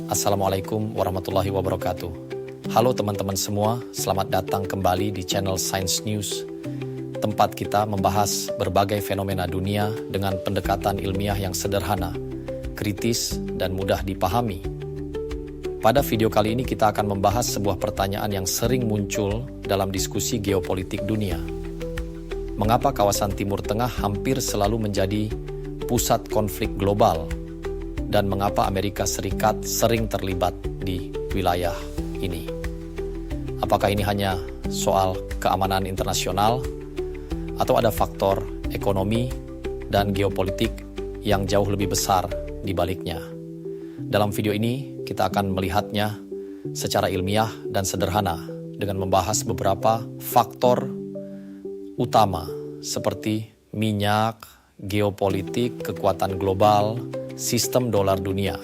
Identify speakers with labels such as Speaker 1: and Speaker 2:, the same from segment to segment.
Speaker 1: Assalamualaikum warahmatullahi wabarakatuh. Halo teman-teman semua, selamat datang kembali di channel Science News, tempat kita membahas berbagai fenomena dunia dengan pendekatan ilmiah yang sederhana, kritis, dan mudah dipahami. Pada video kali ini kita akan membahas sebuah pertanyaan yang sering muncul dalam diskusi geopolitik dunia. Mengapa kawasan Timur Tengah hampir selalu menjadi pusat konflik global? Dan mengapa Amerika Serikat sering terlibat di wilayah ini? Apakah ini hanya soal keamanan internasional atau ada faktor ekonomi dan geopolitik yang jauh lebih besar di baliknya? Dalam video ini kita akan melihatnya secara ilmiah dan sederhana dengan membahas beberapa faktor utama seperti minyak, geopolitik, kekuatan global, sistem dolar dunia,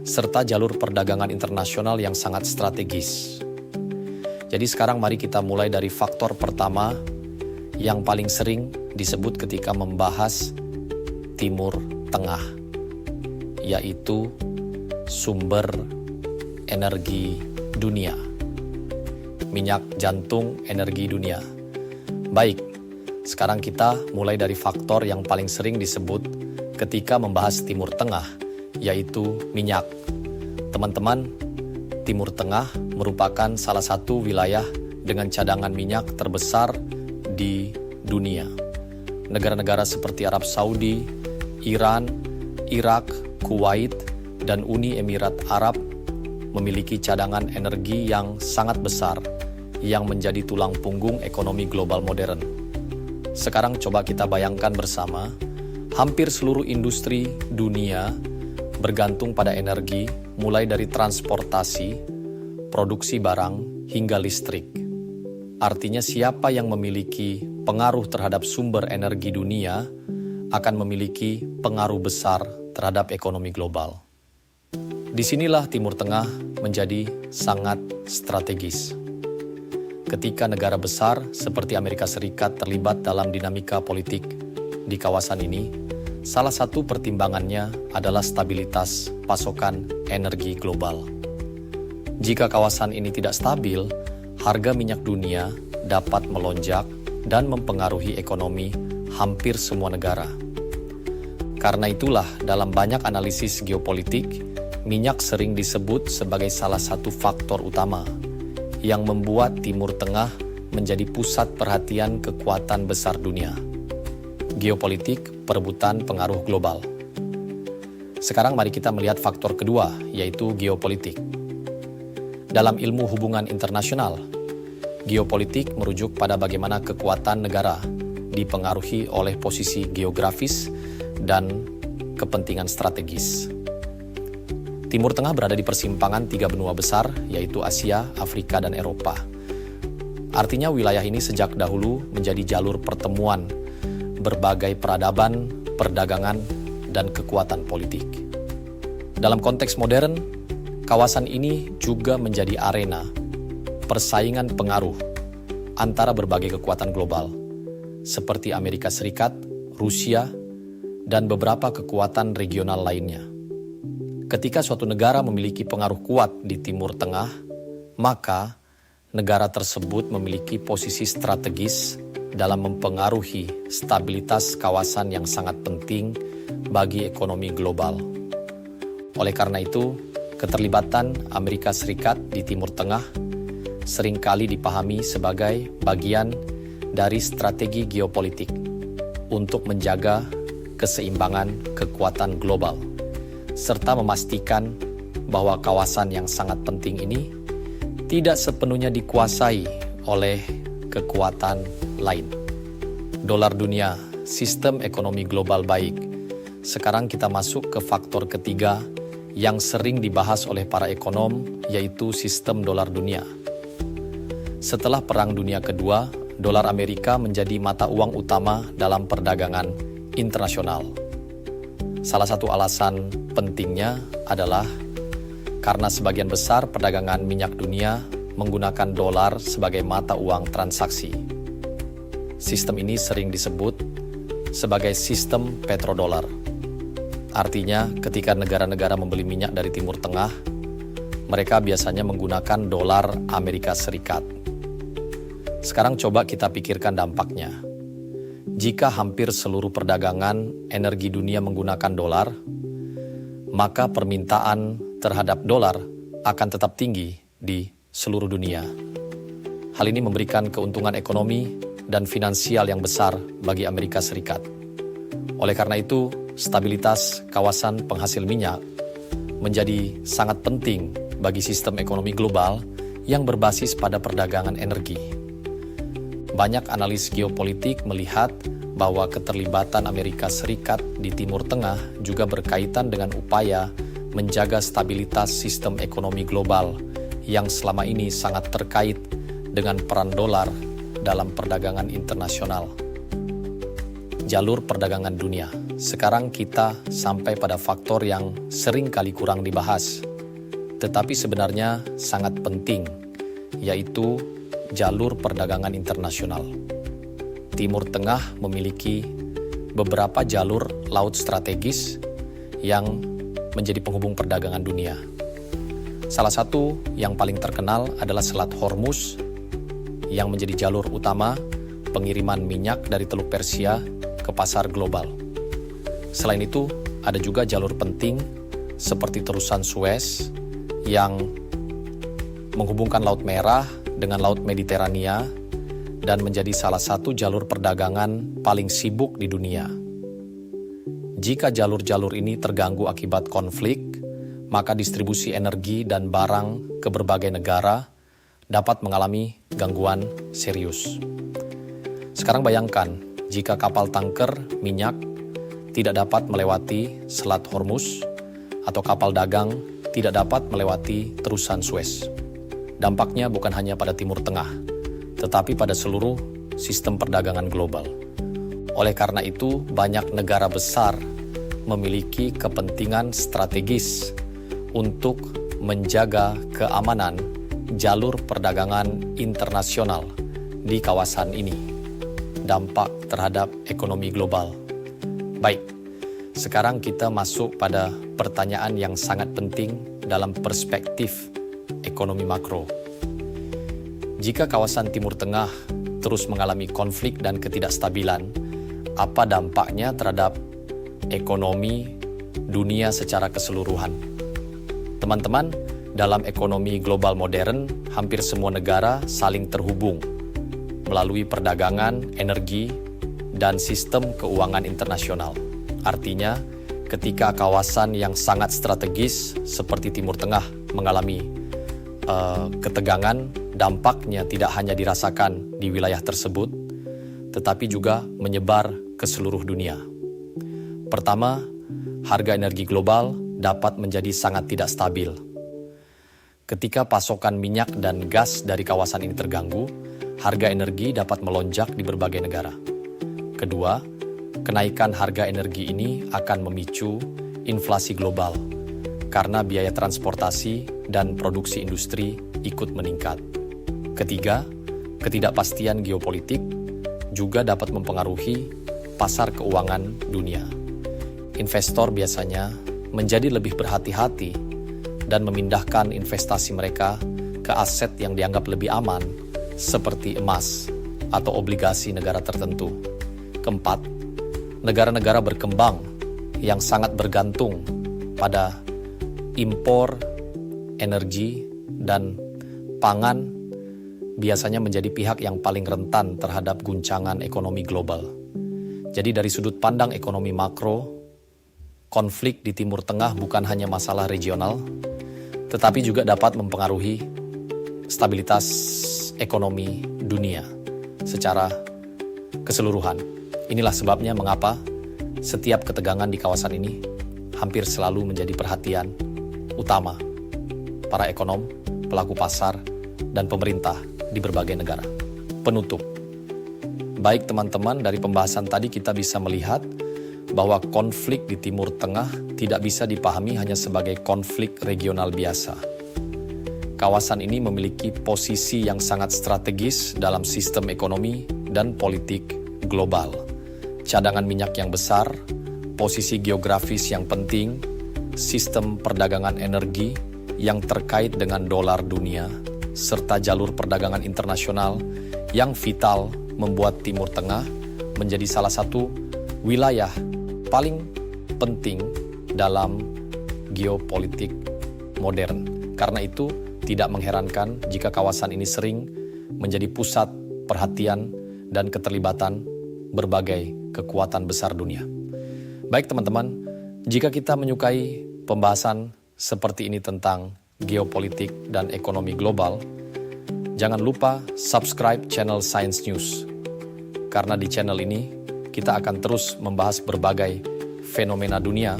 Speaker 1: serta jalur perdagangan internasional yang sangat strategis. Jadi sekarang mari kita mulai dari faktor pertama yang paling sering disebut ketika membahas Timur Tengah, yaitu sumber energi dunia. Minyak jantung energi dunia. Baik, sekarang kita mulai dari faktor yang paling sering disebut ketika membahas Timur Tengah, yaitu minyak. Teman-teman, Timur Tengah merupakan salah satu wilayah dengan cadangan minyak terbesar di dunia. Negara-negara seperti Arab Saudi, Iran, Irak, Kuwait, dan Uni Emirat Arab memiliki cadangan energi yang sangat besar yang menjadi tulang punggung ekonomi global modern. Sekarang coba kita bayangkan bersama, hampir seluruh industri dunia bergantung pada energi, mulai dari transportasi, produksi barang, hingga listrik. Artinya siapa yang memiliki pengaruh terhadap sumber energi dunia akan memiliki pengaruh besar terhadap ekonomi global. Disinilah Timur Tengah menjadi sangat strategis. Ketika negara besar seperti Amerika Serikat terlibat dalam dinamika politik di kawasan ini, salah satu pertimbangannya adalah stabilitas pasokan energi global. Jika kawasan ini tidak stabil, harga minyak dunia dapat melonjak dan mempengaruhi ekonomi hampir semua negara. Karena itulah, dalam banyak analisis geopolitik, minyak sering disebut sebagai salah satu faktor utama yang membuat Timur Tengah menjadi pusat perhatian kekuatan besar dunia. Geopolitik, perebutan pengaruh global. Sekarang mari kita melihat faktor kedua, yaitu geopolitik. Dalam ilmu hubungan internasional, geopolitik merujuk pada bagaimana kekuatan negara dipengaruhi oleh posisi geografis dan kepentingan strategis. Timur Tengah berada di persimpangan tiga benua besar, yaitu Asia, Afrika, dan Eropa. Artinya wilayah ini sejak dahulu menjadi jalur pertemuan berbagai peradaban, perdagangan, dan kekuatan politik. Dalam konteks modern, kawasan ini juga menjadi arena persaingan pengaruh antara berbagai kekuatan global, seperti Amerika Serikat, Rusia, dan beberapa kekuatan regional lainnya. Ketika suatu negara memiliki pengaruh kuat di Timur Tengah, maka negara tersebut memiliki posisi strategis dalam mempengaruhi stabilitas kawasan yang sangat penting bagi ekonomi global. Oleh karena itu, keterlibatan Amerika Serikat di Timur Tengah seringkali dipahami sebagai bagian dari strategi geopolitik untuk menjaga keseimbangan kekuatan global, serta memastikan bahwa kawasan yang sangat penting ini tidak sepenuhnya dikuasai oleh kekuatan lain. Dolar dunia, sistem ekonomi global baik. Sekarang kita masuk ke faktor ketiga yang sering dibahas oleh para ekonom, yaitu sistem dolar dunia. Setelah Perang Dunia Kedua, dolar Amerika menjadi mata uang utama dalam perdagangan internasional. Salah satu alasan pentingnya adalah karena sebagian besar perdagangan minyak dunia menggunakan dolar sebagai mata uang transaksi. Sistem ini sering disebut sebagai sistem petrodolar. Artinya, ketika negara-negara membeli minyak dari Timur Tengah, mereka biasanya menggunakan dolar Amerika Serikat. Sekarang coba kita pikirkan dampaknya. Jika hampir seluruh perdagangan energi dunia menggunakan dolar, maka permintaan terhadap dolar akan tetap tinggi di seluruh dunia. Hal ini memberikan keuntungan ekonomi dan finansial yang besar bagi Amerika Serikat. Oleh karena itu, stabilitas kawasan penghasil minyak menjadi sangat penting bagi sistem ekonomi global yang berbasis pada perdagangan energi. Banyak analis geopolitik melihat bahwa keterlibatan Amerika Serikat di Timur Tengah juga berkaitan dengan upaya menjaga stabilitas sistem ekonomi global yang selama ini sangat terkait dengan peran dolar dalam perdagangan internasional. Jalur perdagangan dunia. Sekarang kita sampai pada faktor yang sering kali kurang dibahas, tetapi sebenarnya sangat penting, yaitu jalur perdagangan internasional. Timur Tengah memiliki beberapa jalur laut strategis yang menjadi penghubung perdagangan dunia. Salah satu yang paling terkenal adalah Selat Hormuz yang menjadi jalur utama pengiriman minyak dari Teluk Persia ke pasar global. Selain itu, ada juga jalur penting seperti terusan Suez yang menghubungkan Laut Merah dengan Laut Mediterania dan menjadi salah satu jalur perdagangan paling sibuk di dunia. Jika jalur-jalur ini terganggu akibat konflik, maka distribusi energi dan barang ke berbagai negara dapat mengalami gangguan serius. Sekarang bayangkan, jika kapal tanker minyak tidak dapat melewati Selat Hormuz atau kapal dagang tidak dapat melewati terusan Suez. Dampaknya bukan hanya pada Timur Tengah, tetapi pada seluruh sistem perdagangan global. Oleh karena itu, banyak negara besar memiliki kepentingan strategis untuk menjaga keamanan jalur perdagangan internasional di kawasan ini. Dampak terhadap ekonomi global. Baik, sekarang kita masuk pada pertanyaan yang sangat penting dalam perspektif ekonomi makro. Jika kawasan Timur Tengah terus mengalami konflik dan ketidakstabilan, apa dampaknya terhadap ekonomi dunia secara keseluruhan? Teman-teman, dalam ekonomi global modern, hampir semua negara saling terhubung melalui perdagangan, energi, dan sistem keuangan internasional. Artinya, ketika kawasan yang sangat strategis seperti Timur Tengah mengalami ketegangan, dampaknya tidak hanya dirasakan di wilayah tersebut, tetapi juga menyebar ke seluruh dunia. Pertama, harga energi global dapat menjadi sangat tidak stabil. Ketika pasokan minyak dan gas dari kawasan ini terganggu, harga energi dapat melonjak di berbagai negara. Kedua, kenaikan harga energi ini akan memicu inflasi global karena biaya transportasi dan produksi industri ikut meningkat. Ketiga, ketidakpastian geopolitik juga dapat mempengaruhi pasar keuangan dunia. Investor biasanya menjadi lebih berhati-hati dan memindahkan investasi mereka ke aset yang dianggap lebih aman seperti emas atau obligasi negara tertentu. Keempat, negara-negara berkembang yang sangat bergantung pada impor energi dan pangan biasanya menjadi pihak yang paling rentan terhadap guncangan ekonomi global. Jadi dari sudut pandang ekonomi makro, konflik di Timur Tengah bukan hanya masalah regional, tetapi juga dapat mempengaruhi stabilitas ekonomi dunia secara keseluruhan. Inilah sebabnya mengapa setiap ketegangan di kawasan ini hampir selalu menjadi perhatian utama para ekonom, pelaku pasar, dan pemerintah di berbagai negara. Penutup. Baik teman-teman, dari pembahasan tadi kita bisa melihat bahwa konflik di Timur Tengah tidak bisa dipahami hanya sebagai konflik regional biasa. Kawasan ini memiliki posisi yang sangat strategis dalam sistem ekonomi dan politik global. Cadangan minyak yang besar, posisi geografis yang penting, sistem perdagangan energi yang terkait dengan dolar dunia, serta jalur perdagangan internasional yang vital membuat Timur Tengah menjadi salah satu wilayah paling penting dalam geopolitik modern. Karena itu, tidak mengherankan jika kawasan ini sering menjadi pusat perhatian dan keterlibatan berbagai kekuatan besar dunia. Baik teman-teman, jika kita menyukai pembahasan seperti ini tentang geopolitik dan ekonomi global, jangan lupa subscribe channel Science News. Karena di channel ini, kita akan terus membahas berbagai fenomena dunia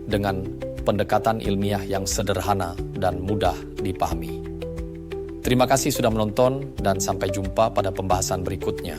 Speaker 1: dengan pendekatan ilmiah yang sederhana dan mudah dipahami. Terima kasih sudah menonton dan sampai jumpa pada pembahasan berikutnya.